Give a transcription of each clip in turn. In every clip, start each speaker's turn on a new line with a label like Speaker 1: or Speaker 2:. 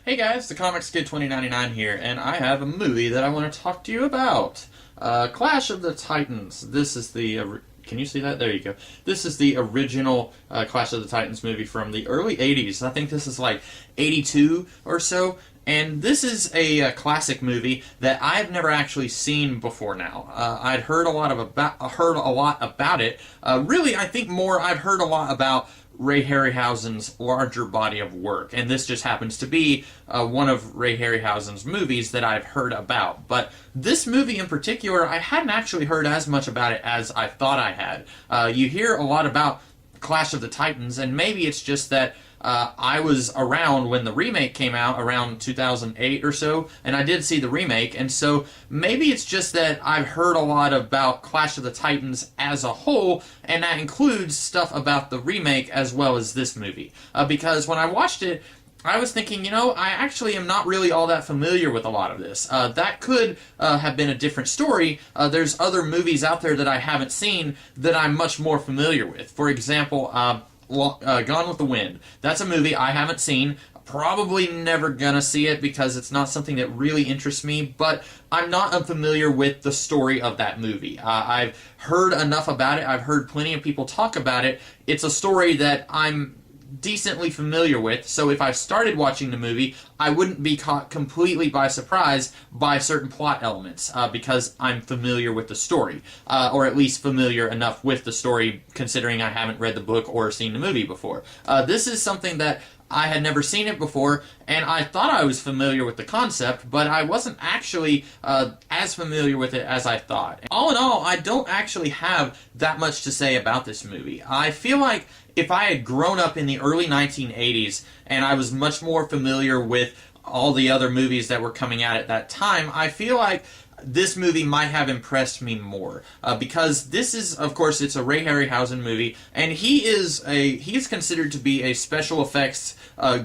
Speaker 1: Hey guys, the Comics Kid 2099 here, and I have a movie that I want to talk to you about. Clash of the Titans. This is the... can you see that? There you go. This is the original Clash of the Titans movie from the early 80s. I think this is like 82 or so. And this is a classic movie that I've never actually seen before now. I'd heard a lot about it. Really, I think more I've heard a lot about Ray Harryhausen's larger body of work, and this just happens to be one of Ray Harryhausen's movies that I've heard about. But this movie in particular, I hadn't actually heard as much about it as I thought I had. You hear a lot about Clash of the Titans, and maybe it's just that I was around when the remake came out around 2008 or so, and I did see the remake, and so maybe it's just that I've heard a lot about Clash of the Titans as a whole, and that includes stuff about the remake as well as this movie. Because when I watched it, I was thinking, I actually am not really all that familiar with a lot of this. That could have been a different story. There's other movies out there that I haven't seen that I'm much more familiar with. For example, Gone with the Wind. That's a movie I haven't seen. Probably never gonna see it because it's not something that really interests me, but I'm not unfamiliar with the story of that movie. I've heard enough about it. I've heard plenty of people talk about it. It's a story that I'm decently familiar with, so if I started watching the movie, I wouldn't be caught completely by surprise by certain plot elements, because I'm familiar with the story, or at least familiar enough with the story, considering I haven't read the book or seen the movie before. This is something that I had never seen it before, and I thought I was familiar with the concept, but I wasn't actually as familiar with it as I thought. All in all, I don't actually have that much to say about this movie. I feel like if I had grown up in the early 1980s and I was much more familiar with all the other movies that were coming out at that time, I feel like this movie might have impressed me more, because this is, of course, it's a Ray Harryhausen movie, and he is considered to be a special effects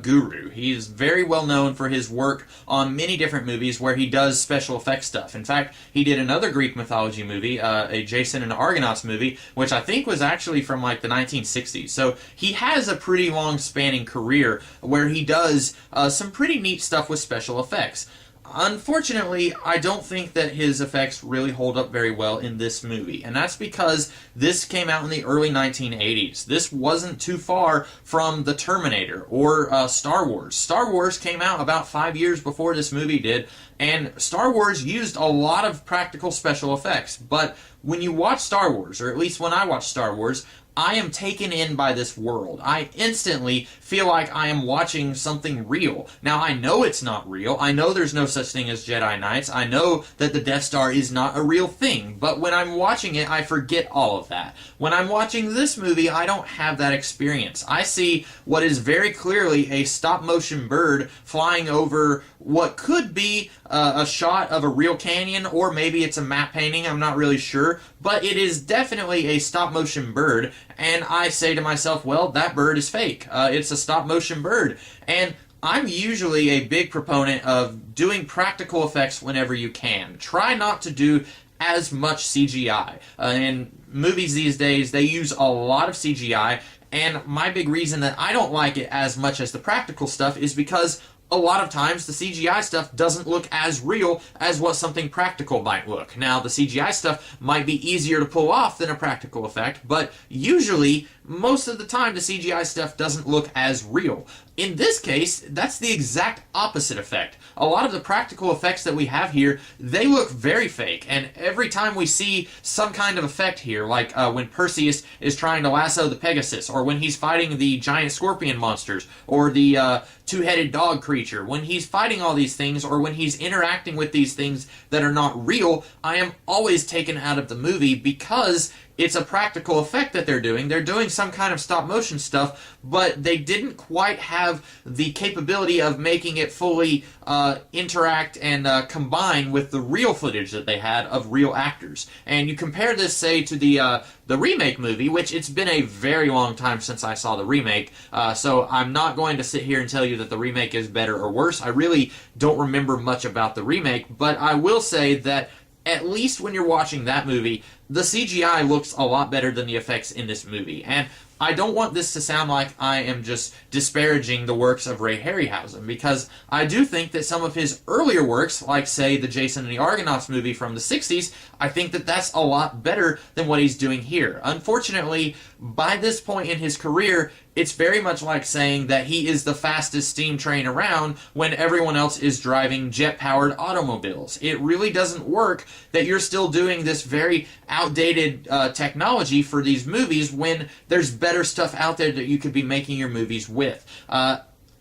Speaker 1: guru. He's very well known for his work on many different movies where he does special effects stuff. In fact, he did another Greek mythology movie, a Jason and the Argonauts movie, which I think was actually from like the 1960s. So he has a pretty long spanning career where he does some pretty neat stuff with special effects. Unfortunately, I don't think that his effects really hold up very well in this movie, and that's because this came out in the early 1980s. This wasn't too far from The Terminator or Star Wars. Star Wars came out about 5 years before this movie did, and Star Wars used a lot of practical special effects, but when you watch Star Wars, or at least when I watch Star Wars, I am taken in by this world. I instantly feel like I am watching something real. Now, I know it's not real. I know there's no such thing as Jedi Knights. I know that the Death Star is not a real thing. But when I'm watching it, I forget all of that. When I'm watching this movie, I don't have that experience. I see what is very clearly a stop-motion bird flying over what could be a shot of a real canyon, or maybe it's a matte painting, I'm not really sure. But it is definitely a stop-motion bird. And I say to myself, well, that bird is fake. It's a stop-motion bird. And I'm usually a big proponent of doing practical effects whenever you can. Try not to do as much CGI. In movies these days, they use a lot of CGI, and my big reason that I don't like it as much as the practical stuff is because a lot of times the CGI stuff doesn't look as real as what something practical might look. Now, the CGI stuff might be easier to pull off than a practical effect, but usually, most of the time, the CGI stuff doesn't look as real. In this case, that's the exact opposite effect. A lot of the practical effects that we have here, they look very fake, and every time we see some kind of effect here, like when Perseus is trying to lasso the Pegasus, or when he's fighting the giant scorpion monsters, or the two-headed dog creature, when he's fighting all these things, or when he's interacting with these things that are not real, I am always taken out of the movie because it's a practical effect that they're doing. They're doing some kind of stop-motion stuff, but they didn't quite have the capability of making it fully interact and combine with the real footage that they had of real actors. And you compare this, say, to the remake movie, which it's been a very long time since I saw the remake, so I'm not going to sit here and tell you that the remake is better or worse. I really don't remember much about the remake, but I will say that at least when you're watching that movie, the CGI looks a lot better than the effects in this movie. And I don't want this to sound like I am just disparaging the works of Ray Harryhausen, because I do think that some of his earlier works, like, say, the Jason and the Argonauts movie from the 60s, I think that that's a lot better than what he's doing here. Unfortunately, by this point in his career, it's very much like saying that he is the fastest steam train around when everyone else is driving jet-powered automobiles. It really doesn't work that you're still doing this very outdated technology for these movies when there's better stuff out there that you could be making your movies with.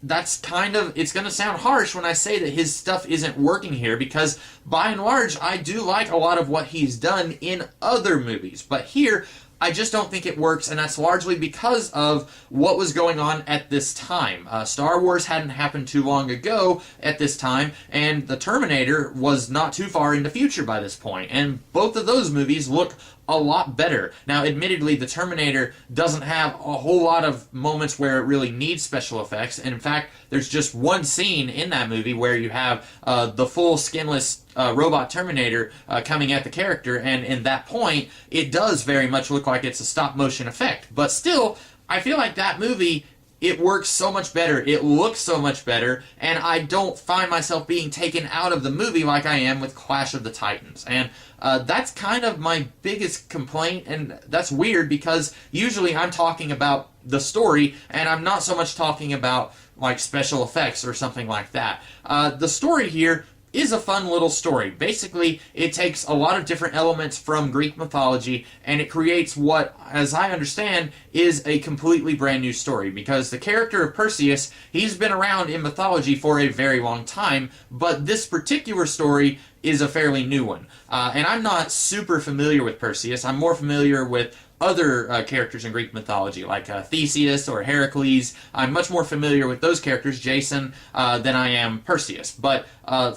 Speaker 1: That's kind of, it's going to sound harsh when I say that his stuff isn't working here, because by and large, I do like a lot of what he's done in other movies. But here, I just don't think it works, and that's largely because of what was going on at this time. Star Wars hadn't happened too long ago at this time, and The Terminator was not too far in the future by this point, and both of those movies look a lot better. Now, admittedly, The Terminator doesn't have a whole lot of moments where it really needs special effects, and in fact, there's just one scene in that movie where you have the full skinless robot Terminator coming at the character, and in that point, it does very much look like it's a stop-motion effect. But still, I feel like that movie, it works so much better, it looks so much better, and I don't find myself being taken out of the movie like I am with Clash of the Titans. And that's kind of my biggest complaint, and that's weird because usually I'm talking about the story, and I'm not so much talking about like special effects or something like that. The story here is a fun little story. Basically, it takes a lot of different elements from Greek mythology, and it creates what, as I understand, is a completely brand new story, because the character of Perseus, he's been around in mythology for a very long time, but this particular story is a fairly new one. And I'm not super familiar with Perseus. I'm more familiar with other characters in Greek mythology, like Theseus or Heracles. I'm much more familiar with those characters, Jason, than I am Perseus. But,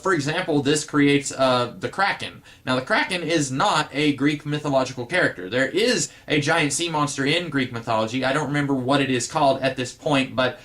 Speaker 1: for example, this creates the Kraken. Now, the Kraken is not a Greek mythological character. There is a giant sea monster in Greek mythology. I don't remember what it is called at this point, but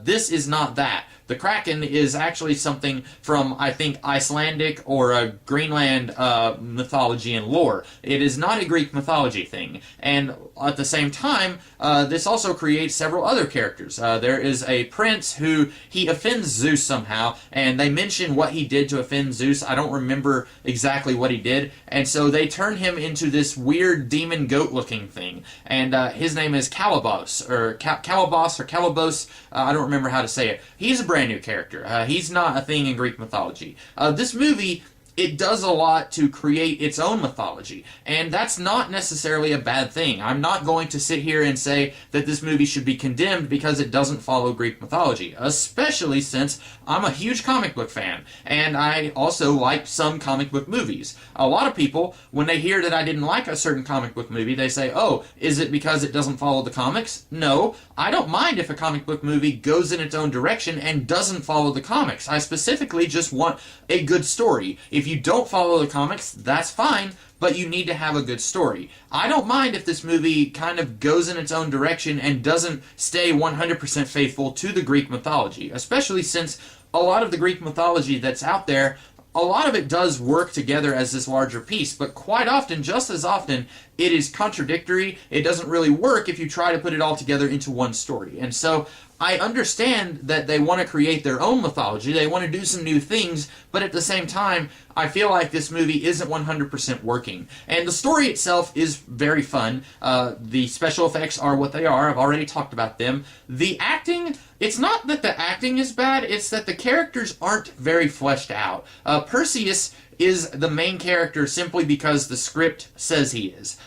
Speaker 1: this is not that. The Kraken is actually something from, I think, Icelandic or Greenland mythology and lore. It is not a Greek mythology thing. And at the same time, this also creates several other characters. There is a prince who, he offends Zeus somehow, and they mention what he did to offend Zeus. I don't remember exactly what he did. And so they turn him into this weird demon goat-looking thing. And his name is Calibos, or Calibos. I don't remember how to say it. He's a brand new character. He's not a thing in Greek mythology. This movie, it does a lot to create its own mythology, and that's not necessarily a bad thing. I'm not going to sit here and say that this movie should be condemned because it doesn't follow Greek mythology, especially since I'm a huge comic book fan, and I also like some comic book movies. A lot of people, when they hear that I didn't like a certain comic book movie, they say, oh, is it because it doesn't follow the comics? No, I don't mind if a comic book movie goes in its own direction and doesn't follow the comics. I specifically just want a good story. If you don't follow the comics, that's fine, but you need to have a good story. I don't mind if this movie kind of goes in its own direction and doesn't stay 100% faithful to the Greek mythology, especially since a lot of the Greek mythology that's out there, a lot of it does work together as this larger piece, but quite often, just as often, it is contradictory. It doesn't really work if you try to put it all together into one story. And so I understand that they want to create their own mythology, they want to do some new things, but at the same time, I feel like this movie isn't 100% working. And the story itself is very fun. The special effects are what they are. I've already talked about them. The acting, it's not that the acting is bad, it's that the characters aren't very fleshed out. Perseus is the main character simply because the script says he is.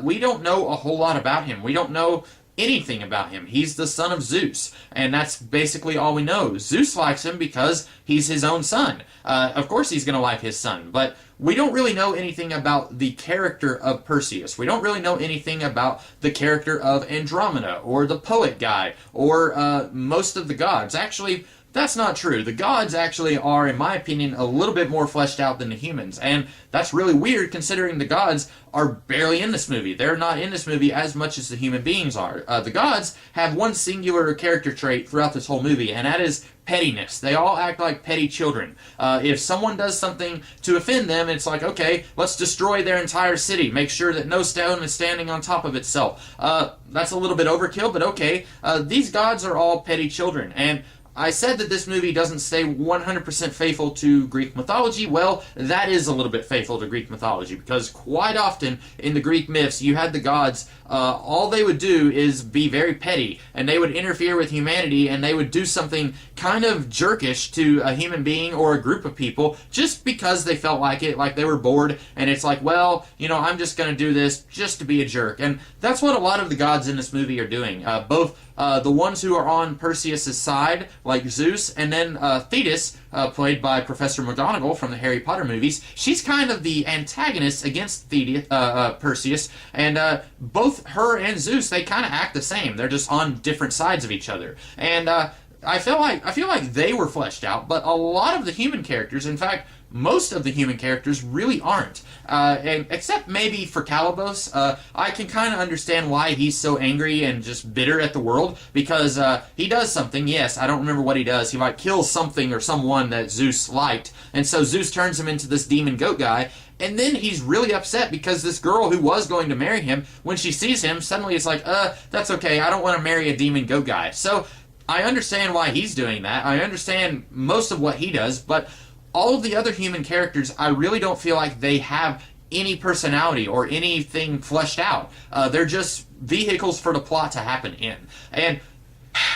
Speaker 1: We don't know a whole lot about him. We don't know anything about him. He's the son of Zeus, and that's basically all we know. Zeus likes him because he's his own son. Of course he's going to like his son, but we don't really know anything about the character of Perseus. We don't really know anything about the character of Andromeda, or the poet guy, or most of the gods. Actually, That's not true. The gods actually are, in my opinion, a little bit more fleshed out than the humans, and that's really weird considering the gods are barely in this movie. They're not in this movie as much as the human beings are. The gods have one singular character trait throughout this whole movie, and that is pettiness. They all act like petty children. If someone does something to offend them, it's like, okay, let's destroy their entire city. Make sure that no stone is standing on top of itself. That's a little bit overkill, but okay. These gods are all petty children, and I said that this movie doesn't stay 100% faithful to Greek mythology. Well, that is a little bit faithful to Greek mythology, because quite often in the Greek myths, you had the gods, all they would do is be very petty, and they would interfere with humanity, and they would do something kind of jerkish to a human being or a group of people just because they felt like it, like they were bored, and it's like, well, you know, I'm just going to do this just to be a jerk. And that's what a lot of the gods in this movie are doing. Both the ones who are on Perseus' side, like Zeus, and then Thetis, played by Professor McGonagall from the Harry Potter movies. She's kind of the antagonist against Perseus, and both her and Zeus, they kind of act the same. They're just on different sides of each other. And I feel like they were fleshed out, but a lot of the human characters, in fact, most of the human characters really aren't. And except maybe for Calibos, I can kind of understand why he's so angry and just bitter at the world, because he does something, yes, I don't remember what he does. He like kills something or someone that Zeus liked, and so Zeus turns him into this demon goat guy, and then he's really upset because this girl who was going to marry him, when she sees him, suddenly it's like, that's okay, I don't want to marry a demon goat guy. So I understand why he's doing that. I understand most of what he does, but all of the other human characters, I really don't feel like they have any personality or anything fleshed out. They're just vehicles for the plot to happen in. And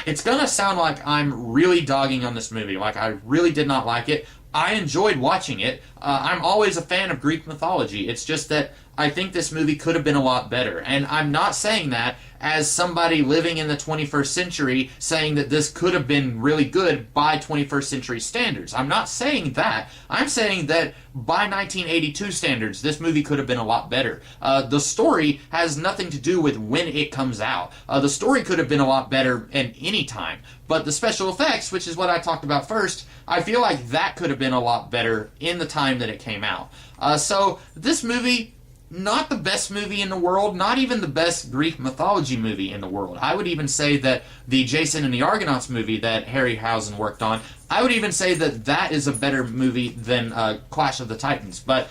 Speaker 1: it's gonna sound like I'm really dogging on this movie, like I really did not like it. I enjoyed watching it. I'm always a fan of Greek mythology. It's just that I think this movie could have been a lot better. And I'm not saying that as somebody living in the 21st century, saying that this could have been really good by 21st century standards. I'm not saying that. I'm saying that by 1982 standards, this movie could have been a lot better. The story has nothing to do with when it comes out. The story could have been a lot better at any time. But the special effects, which is what I talked about first, I feel like that could have been a lot better in the time that it came out. So this movie, not the best movie in the world, not even the best Greek mythology movie in the world. I would even say that the Jason and the Argonauts movie that Harryhausen worked on, I would even say that that is a better movie than Clash of the Titans. But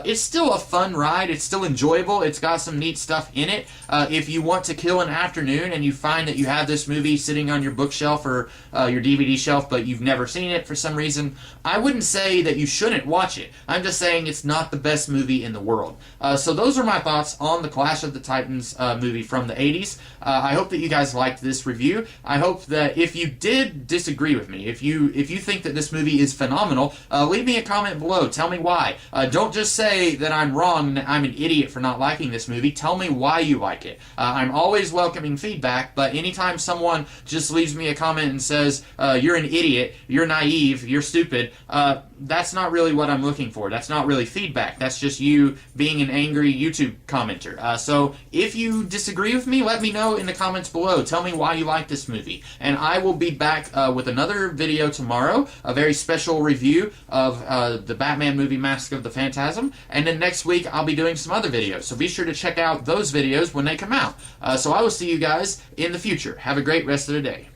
Speaker 1: it's still a fun ride. It's still enjoyable. It's got some neat stuff in it. If you want to kill an afternoon and you find that you have this movie sitting on your bookshelf or your DVD shelf, but you've never seen it for some reason, I wouldn't say that you shouldn't watch it. I'm just saying it's not the best movie in the world. So those are my thoughts on the Clash of the Titans movie from the 80s. I hope that you guys liked this review. I hope that if you did disagree with me, if you think that this movie is phenomenal, leave me a comment below. Tell me why. Don't just say that I'm wrong, that I'm an idiot for not liking this movie. Tell me why you like it. I'm always welcoming feedback, but anytime someone just leaves me a comment and says, you're an idiot, you're naive, you're stupid, that's not really what I'm looking for. That's not really feedback. That's just you being an angry YouTube commenter. So if you disagree with me, let me know in the comments below. Tell me why you like this movie. And I will be back with another video tomorrow, a very special review of the Batman movie Mask of the Phantasm. And then next week I'll be doing some other videos. So be sure to check out those videos when they come out. So I will see you guys in the future. Have a great rest of the day.